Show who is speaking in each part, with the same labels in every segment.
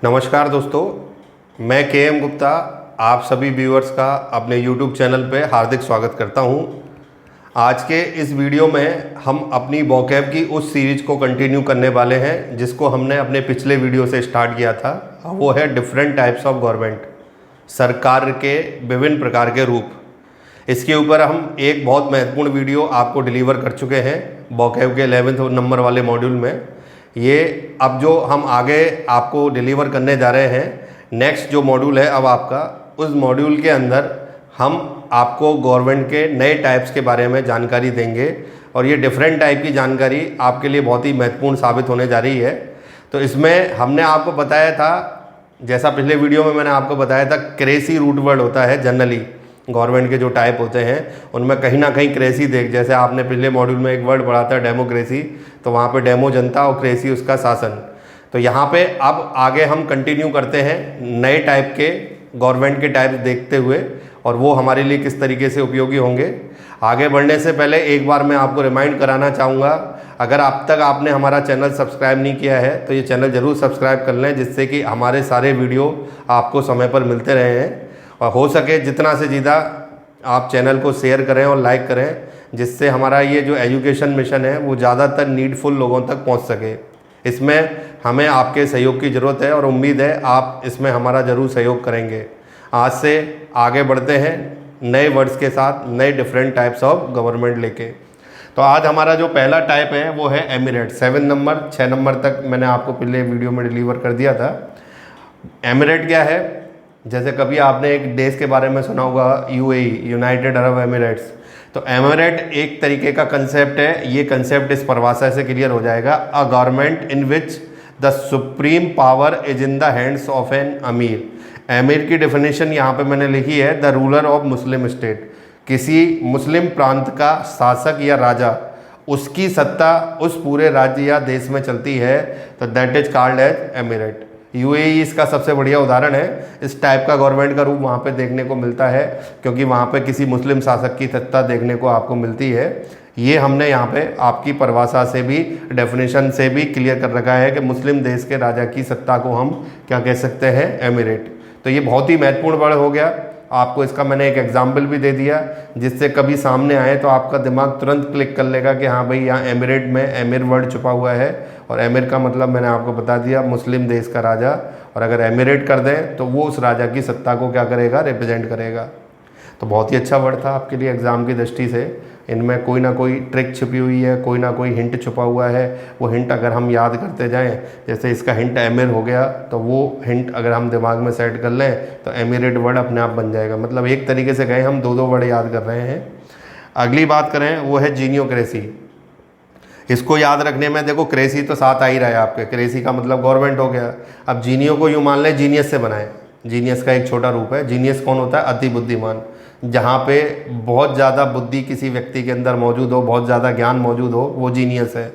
Speaker 1: नमस्कार दोस्तों, मैं के गुप्ता आप सभी व्यूअर्स का अपने यूट्यूब चैनल पे हार्दिक स्वागत करता हूं। आज के इस वीडियो में हम अपनी वोकैब की उस सीरीज को कंटिन्यू करने वाले हैं जिसको हमने अपने पिछले वीडियो से स्टार्ट किया था। वो है डिफरेंट टाइप्स ऑफ गवर्नमेंट, सरकार के विभिन्न प्रकार के रूप। इसके ऊपर हम एक बहुत महत्वपूर्ण वीडियो आपको डिलीवर कर चुके हैं वोकैब के 11वें नंबर वाले मॉड्यूल में। ये अब जो हम आगे आपको डिलीवर करने जा रहे हैं, नेक्स्ट जो मॉड्यूल है अब आपका, उस मॉड्यूल के अंदर हम आपको गवर्नमेंट के नए टाइप्स के बारे में जानकारी देंगे और ये डिफरेंट टाइप की जानकारी आपके लिए बहुत ही महत्वपूर्ण साबित होने जा रही है। तो इसमें हमने आपको बताया था, जैसा पिछले वीडियो में मैंने आपको बताया था, क्रेसी रूट वर्ड होता है। जनरली गवर्नमेंट के जो टाइप होते हैं उनमें कहीं ना कहीं क्रेसी जैसे आपने पिछले मॉड्यूल में एक वर्ड पढ़ा था डेमोक्रेसी, तो वहाँ पे डेमो जनता और क्रेसी उसका शासन। तो यहाँ पे अब आगे हम कंटिन्यू करते हैं नए टाइप के गवर्नमेंट के टाइप देखते हुए, और वो हमारे लिए किस तरीके से उपयोगी होंगे। आगे बढ़ने से पहले एक बार मैं आपको रिमाइंड कराना चाहूँगा, अगर अब तक आपने हमारा चैनल सब्सक्राइब नहीं किया है तो ये चैनल ज़रूर सब्सक्राइब कर लें, जिससे कि हमारे सारे वीडियो आपको समय पर मिलते रहे हैं। और हो सके जितना से ज़्यादा आप चैनल को शेयर करें और लाइक करें, जिससे हमारा ये जो एजुकेशन मिशन है वो ज़्यादातर नीडफुल लोगों तक पहुंच सके। इसमें हमें आपके सहयोग की ज़रूरत है और उम्मीद है आप इसमें हमारा ज़रूर सहयोग करेंगे। आज से आगे बढ़ते हैं नए वर्ड्स के साथ, नए डिफरेंट टाइप्स ऑफ गवर्नमेंट लेके। तो आज हमारा जो पहला टाइप है वो है एमिरेट। 7 नंबर 6 नंबर तक मैंने आपको पहले वीडियो में डिलीवर कर दिया था। एमिरेट क्या है? जैसे कभी आपने एक देश के बारे में सुना होगा, यूएई, यूनाइटेड अरब एमिरेट्स। तो एमिरेट एक तरीके का कंसेप्ट है। ये कंसेप्ट इस परिभाषा से क्लियर हो जाएगा, a government in which the supreme power is in the hands of an amir. अमीर की डेफिनेशन यहाँ पे मैंने लिखी है, the ruler of Muslim state. किसी मुस्लिम प्रांत का शासक या राजा, उसकी सत्ता उस पूरे राज्य या देश में चलती है, तो that is called as emirate. UAE इसका सबसे बढ़िया उदाहरण है। इस टाइप का गवर्नमेंट का रूप वहाँ पे देखने को मिलता है, क्योंकि वहाँ पे किसी मुस्लिम शासक की सत्ता देखने को आपको मिलती है। ये हमने यहाँ पे आपकी परिभाषा से भी, डेफिनेशन से भी क्लियर कर रखा है कि मुस्लिम देश के राजा की सत्ता को हम क्या कह सकते हैं, एमिरेट। तो ये बहुत ही महत्वपूर्ण वर्ड हो गया। आपको इसका मैंने एक एग्जाम्पल भी दे दिया, जिससे कभी सामने आए तो आपका दिमाग तुरंत क्लिक कर लेगा कि हाँ भाई, यहाँ एमिरेट में एमिर वर्ड छुपा हुआ है। और एमिर का मतलब मैंने आपको बता दिया, मुस्लिम देश का राजा। और अगर एमिरेट कर दें तो वो उस राजा की सत्ता को क्या करेगा, रिप्रेजेंट करेगा। तो बहुत ही अच्छा वर्ड था आपके लिए एग्ज़ाम की दृष्टि से। इनमें कोई ना कोई ट्रिक छुपी हुई है, कोई ना कोई हिंट छुपा हुआ है। वो हिंट अगर हम याद करते जाएं, जैसे इसका हिंट एमिर हो गया, तो वो हिंट अगर हम दिमाग में सेट कर लें तो एमिरेट वर्ड अपने आप बन जाएगा। मतलब एक तरीके से गए हम 2-2 वर्ड याद कर रहे हैं। अगली बात करें वो है जीनियोक्रेसी। इसको याद रखने में देखो, क्रेसी तो साथ आ ही रहा है आपके, क्रेसी का मतलब गवर्नमेंट हो गया। अब जीनियो को यूँ मान लें जीनियस से बनाएं। जीनियस का एक छोटा रूप है। जीनियस कौन होता है? अति बुद्धिमान। जहाँ पे बहुत ज़्यादा बुद्धि किसी व्यक्ति के अंदर मौजूद हो, बहुत ज़्यादा ज्ञान मौजूद हो, वो जीनियस है।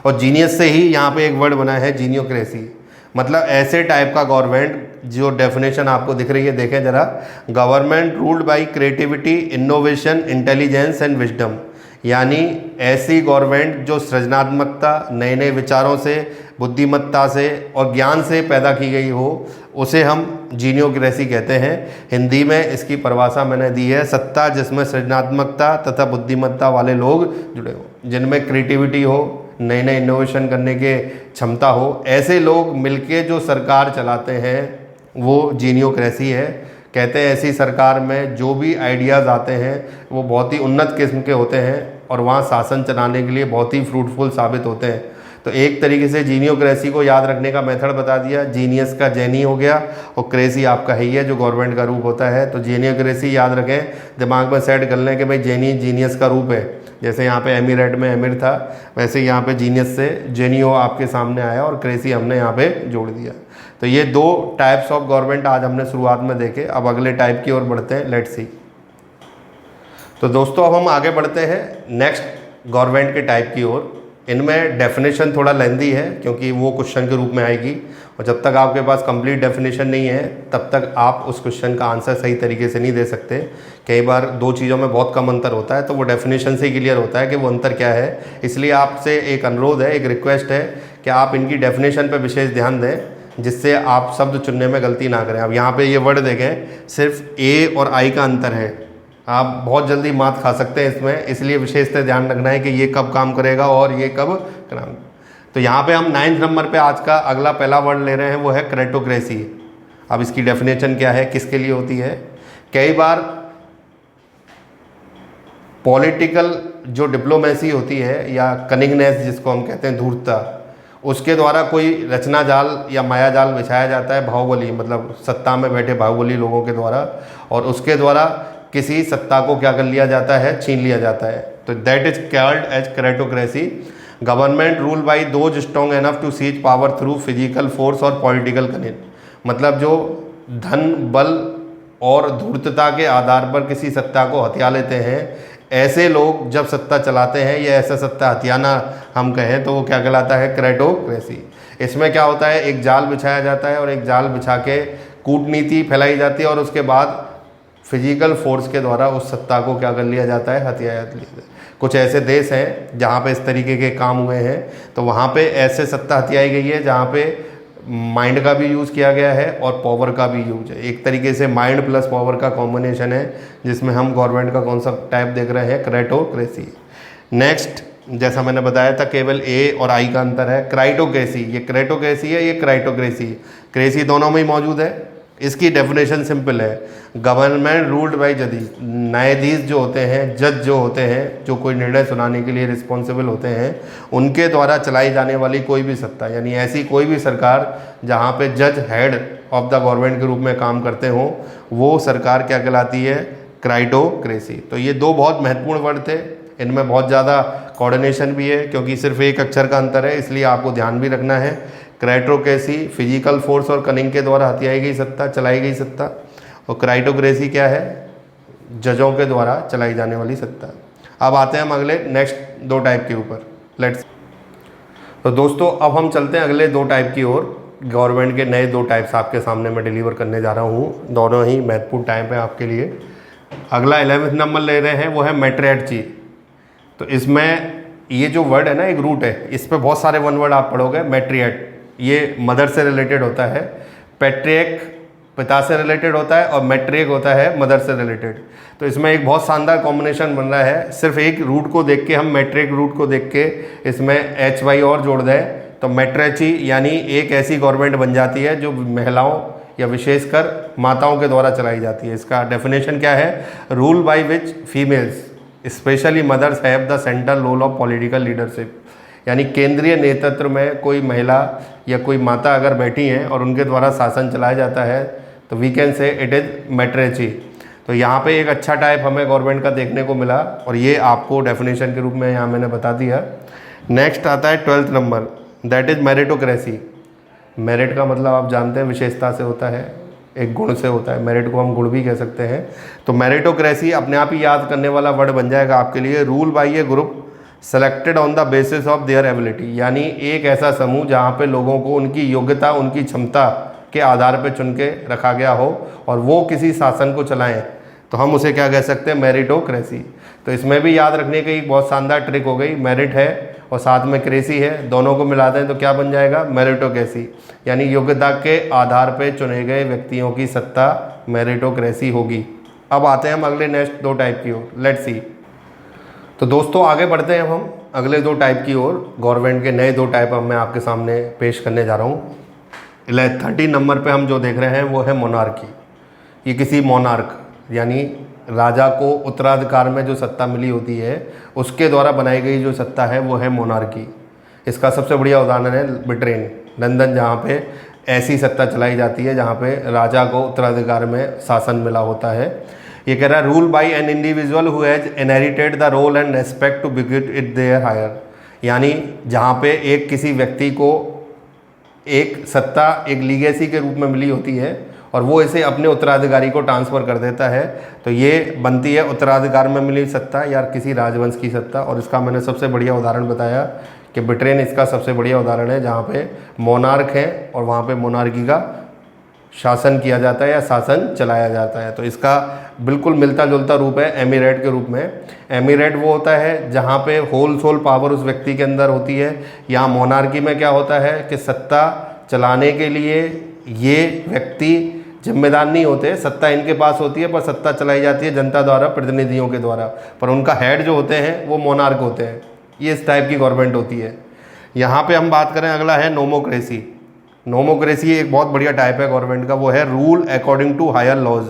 Speaker 1: और जीनियस से ही यहाँ पे एक वर्ड बना है जीनियोक्रेसी। मतलब ऐसे टाइप का गवर्नमेंट, जो डेफिनेशन आपको दिख रही है, देखें ज़रा, government ruled by creativity, innovation, intelligence and wisdom. यानी ऐसी गवर्नमेंट जो सृजनात्मकता, नए नए विचारों से, बुद्धिमत्ता से और ज्ञान से पैदा की गई हो, उसे हम जीनियोक्रेसी कहते हैं। हिंदी में इसकी परिभाषा मैंने दी है, सत्ता जिसमें सृजनात्मकता तथा बुद्धिमत्ता वाले लोग जुड़े हो, जिनमें क्रिएटिविटी हो, नए नए इनोवेशन करने के क्षमता हो, ऐसे लोग मिलके जो सरकार चलाते हैं वो जीनियोक्रेसी है। कहते हैं ऐसी सरकार में जो भी आइडियाज़ आते हैं वो बहुत ही उन्नत किस्म के होते हैं और वहाँ शासन चलाने के लिए बहुत ही फ्रूटफुल साबित होते हैं। तो एक तरीके से जीनियोक्रेसी को याद रखने का मेथड बता दिया। जीनियस का जेनी हो गया और क्रेसी आपका ही है जो गवर्नमेंट का रूप होता है। तो जीनियोक्रेसी याद रखें, दिमाग में सेट कर लें कि भाई जेनी जीनियस का रूप है। जैसे यहाँ पे एमिरेट में एमिर था, वैसे यहाँ पे जीनियस से जेनियो आपके सामने आया और क्रेसी हमने यहाँ पे जोड़ दिया। तो ये 2 टाइप्स ऑफ गवर्नमेंट आज हमने शुरुआत में देखे। अब अगले टाइप की ओर बढ़ते हैं, लेट्स सी। तो दोस्तों अब हम आगे बढ़ते हैं नेक्स्ट गवर्नमेंट के टाइप की ओर। इनमें डेफिनेशन थोड़ा लेंदी है क्योंकि वो क्वेश्चन के रूप में आएगी, और जब तक आपके पास कंप्लीट डेफिनेशन नहीं है तब तक आप उस क्वेश्चन का आंसर सही तरीके से नहीं दे सकते। कई बार 2 चीज़ों में बहुत कम अंतर होता है, तो वो डेफिनेशन से ही क्लियर होता है कि वो अंतर क्या है। इसलिए आपसे एक अनुरोध है, एक रिक्वेस्ट है कि आप इनकी डेफिनेशन पर विशेष ध्यान दें। जिससे आप शब्द चुनने में गलती ना करें। अब यहाँ पे ये वर्ड देखें, सिर्फ ए और आई का अंतर है। आप बहुत जल्दी मात खा सकते हैं इसमें, इसलिए विशेषतः ध्यान रखना है कि ये कब काम करेगा और ये कब काम। तो यहाँ पे हम 9th नंबर पे आज का अगला पहला वर्ड ले रहे हैं, वो है क्रेटोक्रेसी। अब इसकी डेफिनेशन क्या है, किसके लिए होती है? कई बार पॉलिटिकल जो डिप्लोमेसी होती है या कनिंगनेस जिसको हम कहते हैं, धूर्तता, उसके द्वारा कोई रचना जाल या माया जाल बिछाया जाता है बाहुबली, मतलब सत्ता में बैठे बाहुबली लोगों के द्वारा, और उसके द्वारा किसी सत्ता को क्या कर लिया जाता है, छीन लिया जाता है। तो that is called as kratocracy. Government rule by those strong enough to seize power through physical force और पॉलिटिकल कनिंग, मतलब जो धन, बल और धूर्तता के आधार पर किसी सत्ता को हथिया लेते हैं, ऐसे लोग जब सत्ता चलाते हैं या ऐसा सत्ता हथियाना हम कहें तो वो क्या कहलाता है, क्रेटोक्रेसी। इसमें क्या होता है, एक जाल बिछाया जाता है और एक जाल बिछा के कूटनीति फैलाई जाती है और उसके बाद फिजिकल फोर्स के द्वारा उस सत्ता को क्या कर लिया जाता है, हथियाया लिया जाता है। कुछ ऐसे देश हैं जहाँ पे इस तरीके के काम हुए हैं, तो वहाँ पे ऐसे सत्ता हथियाई गई है जहाँ पे माइंड का भी यूज़ किया गया है और पावर का भी यूज है। एक तरीके से माइंड प्लस पावर का कॉम्बिनेशन है, जिसमें हम गवर्नमेंट का कौन सा टाइप देख रहे हैं, क्रेटोक्रेसी। नेक्स्ट, जैसा मैंने बताया था, केवल ए और आई का अंतर है। क्राइटोक्रेसी, ये क्रेटोक्रेसी है, ये क्राइटोक्रेसी। क्रेसी दोनों में ही मौजूद है। इसकी डेफिनेशन सिंपल है, गवर्नमेंट रूल्ड बाई जजेस, न्यायाधीश जो होते हैं, जज जो होते हैं, जो कोई निर्णय सुनाने के लिए रिस्पॉन्सिबल होते हैं, उनके द्वारा चलाई जाने वाली कोई भी सत्ता, यानी ऐसी कोई भी सरकार जहाँ पे जज हेड ऑफ द गवर्नमेंट के रूप में काम करते हों, वो सरकार क्या कहलाती है, क्राइटोक्रेसी। तो ये दो बहुत महत्वपूर्ण वर्ड थे, इनमें बहुत ज़्यादा कोऑर्डिनेशन भी है क्योंकि सिर्फ एक अक्षर का अंतर है, इसलिए आपको ध्यान भी रखना है। क्राइटोक्रेसी फिजिकल फोर्स और कनिंग के द्वारा हथियाई गई सत्ता, चलाई गई सत्ता, और क्राइटोक्रेसी क्या है, जजों के द्वारा चलाई जाने वाली सत्ता। अब आते हैं हम अगले नेक्स्ट दो टाइप के ऊपर, लेट्स। तो दोस्तों अब हम चलते हैं अगले दो टाइप की ओर। गवर्नमेंट के नए दो टाइप्स आपके सामने मैं डिलीवर करने जा रहा हूँ, दोनों ही महत्वपूर्ण टाइप है आपके लिए। अगला 11th नंबर ले रहे हैं, वो है मैट्रियार्ची। तो इसमें ये जो वर्ड है ना, एक रूट है, इस पर बहुत सारे वन वर्ड आप पढ़ोगे। मैट्रियार्ट ये मदर से रिलेटेड होता है, पैट्रियक पिता से रिलेटेड होता है और मैट्रियक होता है मदर से रिलेटेड। तो इसमें एक बहुत शानदार कॉम्बिनेशन बन रहा है। सिर्फ एक रूट को देख के, हम मैट्रिक रूट को देख के इसमें एच वाई और जोड़ दें तो मैट्रियार्ची यानी एक ऐसी गवर्नमेंट बन जाती है जो महिलाओं या विशेषकर माताओं के द्वारा चलाई जाती है। इसका डेफिनेशन क्या है, rule by which females specially mothers have the central role of political leadership, यानी केंद्रीय नेतृत्व में कोई महिला या कोई माता अगर बैठी हैं और उनके द्वारा शासन चलाया जाता है तो we can say it is matriarchy. तो यहाँ पे एक अच्छा टाइप हमें गवर्नमेंट का देखने को मिला और ये आपको डेफिनेशन के रूप में यहाँ मैंने बता दिया। नेक्स्ट आता है 12th number, that is meritocracy. Merit का मतलब आप जानते हैं विशेषता से होता है, एक गुण से होता है, मेरिट को हम गुण भी कह सकते हैं। तो मेरिटोक्रेसी अपने आप ही याद करने वाला वर्ड बन जाएगा आपके लिए। Rule by A group selected on the basis of their ability, यानी एक ऐसा समूह जहाँ पे लोगों को उनकी योग्यता, उनकी क्षमता के आधार पे चुन के रखा गया हो और वो किसी शासन को चलाएं, तो हम उसे क्या कह सकते हैं, मेरिटोक्रेसी। तो इसमें भी याद रखने की एक बहुत शानदार ट्रिक हो गई, मेरिट है और साथ में क्रेसी है, दोनों को मिला दें तो क्या बन जाएगा, मेरिटोक्रेसी, यानी योग्यता के आधार पर चुने गए व्यक्तियों की सत्ता मेरिटोक्रेसी होगी। अब आते हैं हम अगले नेक्स्ट दो टाइप की ओर, लेट्स सी। तो दोस्तों आगे बढ़ते हैं हम अगले दो टाइप की ओर। गवर्नमेंट के नए दो टाइप मैं आपके सामने पेश करने जा रहा हूँ। 13 नंबर पे हम जो देख रहे हैं वो है मोनार्की। ये किसी मोनार्क यानी राजा को उत्तराधिकार में जो सत्ता मिली होती है उसके द्वारा बनाई गई जो सत्ता है वो है मोनार्की। इसका सबसे बढ़िया उदाहरण है ब्रिटेन, लंदन, जहाँ पे ऐसी सत्ता चलाई जाती है जहाँ पे राजा को उत्तराधिकार में शासन मिला होता है। ये कह रहा है rule by an individual who has inherited the role and respect to bequeath it their heir, यानी जहाँ पे एक किसी व्यक्ति को एक सत्ता एक लीगेसी के रूप में मिली होती है और वो इसे अपने उत्तराधिकारी को ट्रांसफ़र कर देता है, तो ये बनती है उत्तराधिकार में मिली सत्ता या किसी राजवंश की सत्ता। और इसका मैंने सबसे बढ़िया उदाहरण बताया कि ब्रिटेन इसका सबसे बढ़िया उदाहरण है, जहाँ पे मोनार्क है और वहाँ पे मोनार्की का शासन किया जाता है या शासन चलाया जाता है। तो इसका बिल्कुल मिलता जुलता रूप है एमिरेट के रूप में। एमिरेट वो होता है जहाँ पे होल सोल पावर उस व्यक्ति के अंदर होती है। यहाँ मोनार्की में क्या होता है कि सत्ता चलाने के लिए ये व्यक्ति जिम्मेदार नहीं होते। सत्ता इनके पास होती है पर सत्ता चलाई जाती है जनता द्वारा, प्रतिनिधियों के द्वारा, पर उनका हेड जो होते हैं वो मोनार्क होते हैं। ये इस टाइप की गवर्नमेंट होती है। यहाँ पे हम बात करें, अगला है नोमोक्रेसी। नोमोक्रेसी एक बहुत बढ़िया टाइप है गवर्नमेंट का, वो है rule according to higher laws,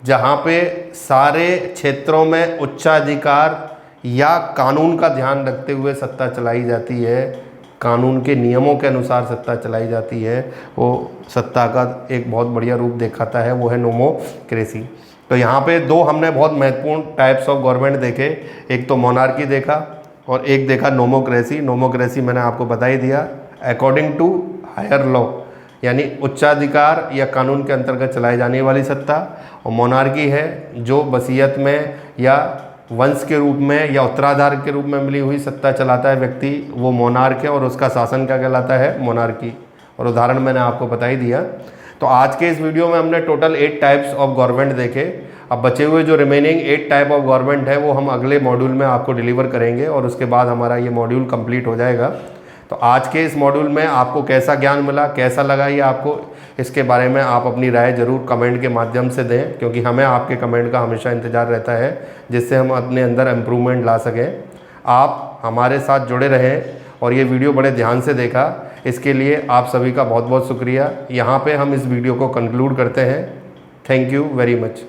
Speaker 1: जहाँ पे सारे क्षेत्रों में उच्चाधिकार या कानून का ध्यान रखते हुए सत्ता चलाई जाती है, कानून के नियमों के अनुसार सत्ता चलाई जाती है। वो सत्ता का एक बहुत बढ़िया रूप दिखाता है, वो है नोमोक्रेसी। तो यहाँ पे दो हमने बहुत महत्वपूर्ण टाइप्स ऑफ गवर्नमेंट देखे, एक तो मोनार्की देखा और एक देखा नोमोक्रेसी। नोमोक्रेसी मैंने आपको बता ही दिया, अकॉर्डिंग टू हायर लॉ, यानी उच्चाधिकार या कानून के अंतर्गत चलाई जाने वाली सत्ता। और मोनार्की है जो वसीयत में या वंश के रूप में या उत्तराधार के रूप में मिली हुई सत्ता चलाता है व्यक्ति, वो मोनार्क है और उसका शासन क्या कहलाता है, मोनार्की। और उदाहरण मैंने आपको बता ही दिया। तो आज के इस वीडियो में हमने टोटल 8 टाइप्स ऑफ गवर्नमेंट देखे। अब बचे हुए जो रिमेनिंग 8 टाइप ऑफ गवर्नमेंट है वो हम अगले मॉड्यूल में आपको डिलीवर करेंगे और उसके बाद हमारा ये मॉड्यूल कंप्लीट हो जाएगा। तो आज के इस मॉड्यूल में आपको कैसा ज्ञान मिला, कैसा लगा ये आपको, इसके बारे में आप अपनी राय ज़रूर कमेंट के माध्यम से दें, क्योंकि हमें आपके कमेंट का हमेशा इंतज़ार रहता है, जिससे हम अपने अंदर इम्प्रूवमेंट ला सकें। आप हमारे साथ जुड़े रहें और ये वीडियो बड़े ध्यान से देखा, इसके लिए आप सभी का बहुत बहुत शुक्रिया। यहाँ पे हम इस वीडियो को कंक्लूड करते हैं। Thank you very much.